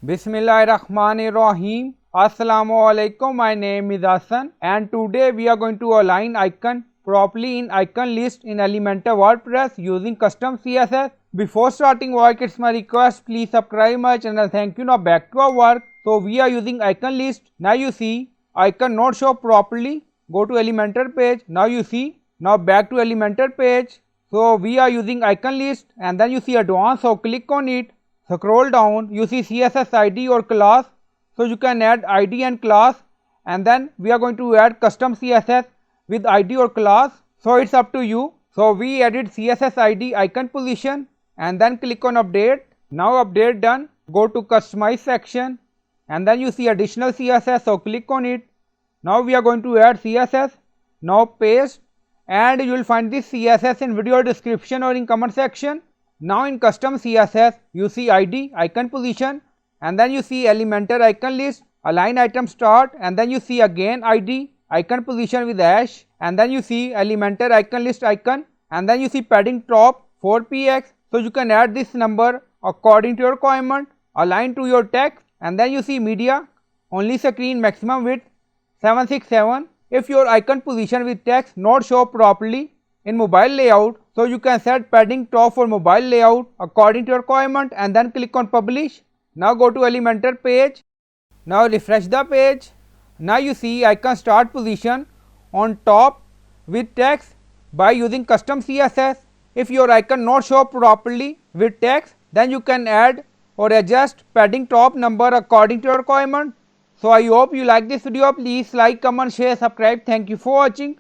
Bismillahirrahmanirrahim. Assalamualaikum. My name is Hassan and today we are going to align icon properly in icon list in Elementor WordPress using custom CSS. Before starting work, it's my request, please subscribe my channel. Thank you. Now back to our work. So we are using icon list. Now you see icon not show properly. Go to Elementor page. Now you see. Now back to Elementor page. So we are using icon list and then you see advanced. So click on it. Scroll down, you see CSS ID or class, so you can add ID and class, and then we are going to add custom CSS with ID or class, so it's up to you. So we added CSS ID icon position and then click on update. Now update done, go to customize section and then you see additional CSS, so click on it. Now we are going to add CSS, now paste, and you will find this CSS in video description or in comment section. Now in custom CSS, you see ID, icon position, and then you see Elementor icon list, align item start, and then you see again ID, icon position with hash, and then you see Elementor icon list icon, and then you see padding top 4px, so you can add this number according to your requirement, align to your text, and then you see media, only screen maximum width 767. If your icon position with text not show properly in mobile layout, so you can set padding top for mobile layout according to your requirement and then click on publish. Now go to Elementor page. Now refresh the page. Now you see icon start position on top with text by using custom CSS. If your icon not show properly with text, then you can add or adjust padding top number according to your requirement. So I hope you like this video. Please like, comment, share, subscribe. Thank you for watching.